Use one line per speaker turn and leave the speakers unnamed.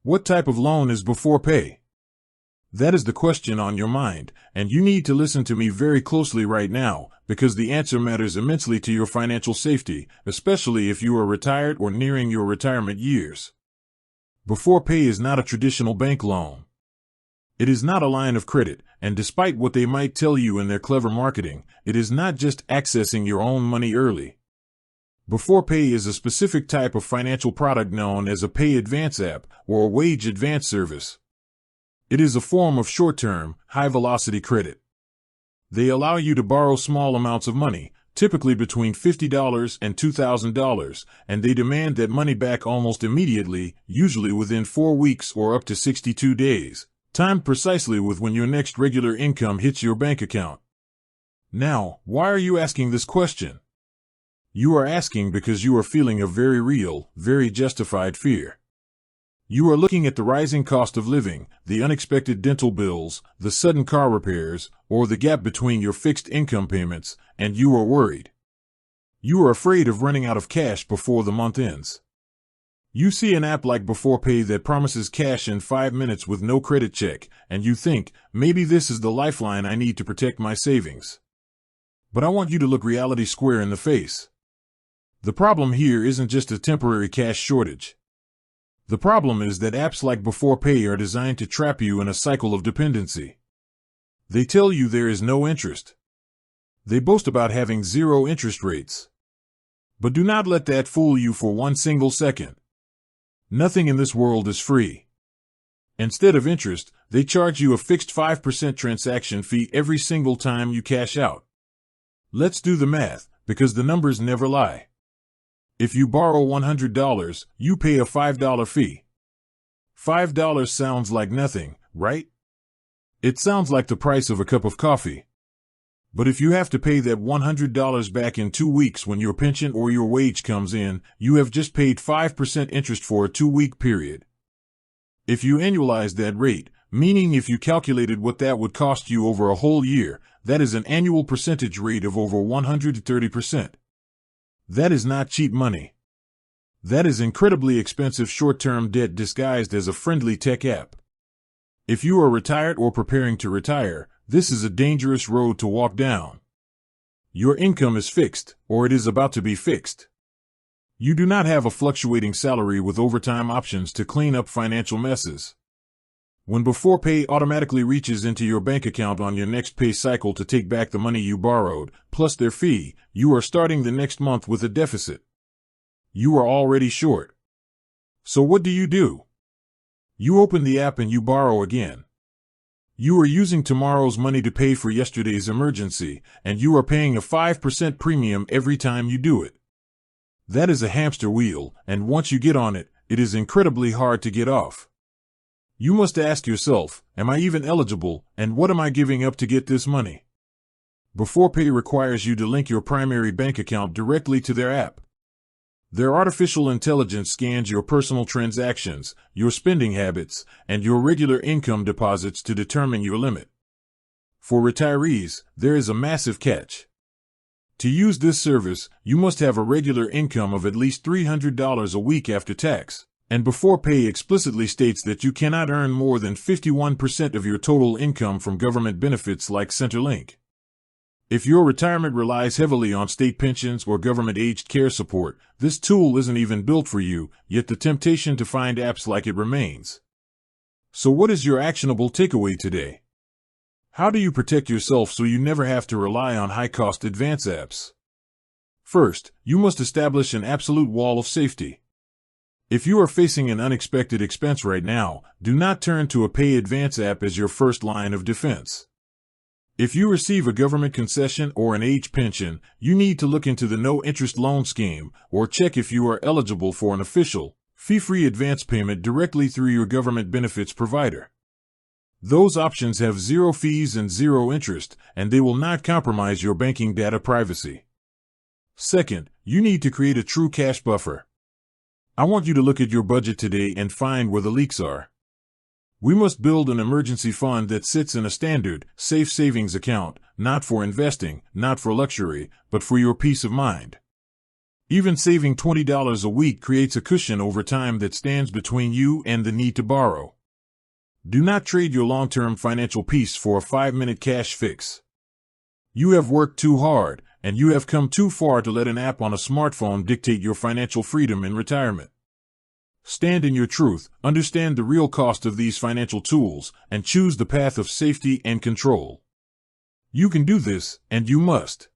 What type of loan is Beforepay? That is the question on your mind, and you need to listen to me very closely right now, because the answer matters immensely to your financial safety, especially if you are retired or nearing your retirement years. Beforepay is not a traditional bank loan. It is not a line of credit, and despite what they might tell you in their clever marketing, it is not just accessing your own money early. Beforepay is a specific type of financial product known as a pay advance app or a wage advance service. It is a form of short-term, high-velocity credit. They allow you to borrow small amounts of money, typically between $50 and $2,000, and they demand that money back almost immediately, usually within 4 weeks or up to 62 days, timed precisely with when your next regular income hits your bank account. Now, why are you asking this question? You are asking because you are feeling a very real, very justified fear. You are looking at the rising cost of living, the unexpected dental bills, the sudden car repairs, or the gap between your fixed income payments, and you are worried. You are afraid of running out of cash before the month ends. You see an app like Beforepay that promises cash in 5 minutes with no credit check, and you think, maybe this is the lifeline I need to protect my savings. But I want you to look reality square in the face. The problem here isn't just a temporary cash shortage. The problem is that apps like Beforepay are designed to trap you in a cycle of dependency. They tell you there is no interest. They boast about having 0 interest rates. But do not let that fool you for one single second. Nothing in this world is free. Instead of interest, they charge you a fixed 5% transaction fee every single time you cash out. Let's do the math, because the numbers never lie. If you borrow $100, you pay a $5 fee. $5 sounds like nothing, right? It sounds like the price of a cup of coffee. But if you have to pay that $100 back in 2 weeks when your pension or your wage comes in, you have just paid 5% interest for a 2-week period. If you annualize that rate, meaning if you calculated what that would cost you over a whole year, that is an annual percentage rate of over 130%. That is not cheap money. That is incredibly expensive short-term debt disguised as a friendly tech app. If you are retired or preparing to retire, this is a dangerous road to walk down. Your income is fixed, or it is about to be fixed. You do not have a fluctuating salary with overtime options to clean up financial messes. When Beforepay automatically reaches into your bank account on your next pay cycle to take back the money you borrowed, plus their fee, you are starting the next month with a deficit. You are already short. So what do? You open the app and you borrow again. You are using tomorrow's money to pay for yesterday's emergency, and you are paying a 5% premium every time you do it. That is a hamster wheel, and once you get on it, it is incredibly hard to get off. You must ask yourself, am I even eligible, and what am I giving up to get this money? Beforepay requires you to link your primary bank account directly to their app. Their artificial intelligence scans your personal transactions, your spending habits, and your regular income deposits to determine your limit. For retirees, there is a massive catch. To use this service, you must have a regular income of at least $300 a week after tax. And Beforepay explicitly states that you cannot earn more than 51% of your total income from government benefits like Centrelink. If your retirement relies heavily on state pensions or government aged care support, this tool isn't even built for you, yet the temptation to find apps like it remains. So what is your actionable takeaway today? How do you protect yourself so you never have to rely on high-cost advance apps? First, you must establish an absolute wall of safety. If you are facing an unexpected expense right now, do not turn to a pay advance app as your first line of defense. If you receive a government concession or an age pension, you need to look into the no-interest loan scheme or check if you are eligible for an official, fee-free advance payment directly through your government benefits provider. Those options have 0 fees and 0 interest, and they will not compromise your banking data privacy. Second, you need to create a true cash buffer. I want you to look at your budget today and find where the leaks are. We must build an emergency fund that sits in a standard, safe savings account, not for investing, not for luxury, but for your peace of mind. Even saving $20 a week creates a cushion over time that stands between you and the need to borrow. Do not trade your long-term financial peace for a 5-minute cash fix. You have worked too hard, and you have come too far to let an app on a smartphone dictate your financial freedom in retirement. Stand in your truth, understand the real cost of these financial tools, and choose the path of safety and control. You can do this, and you must.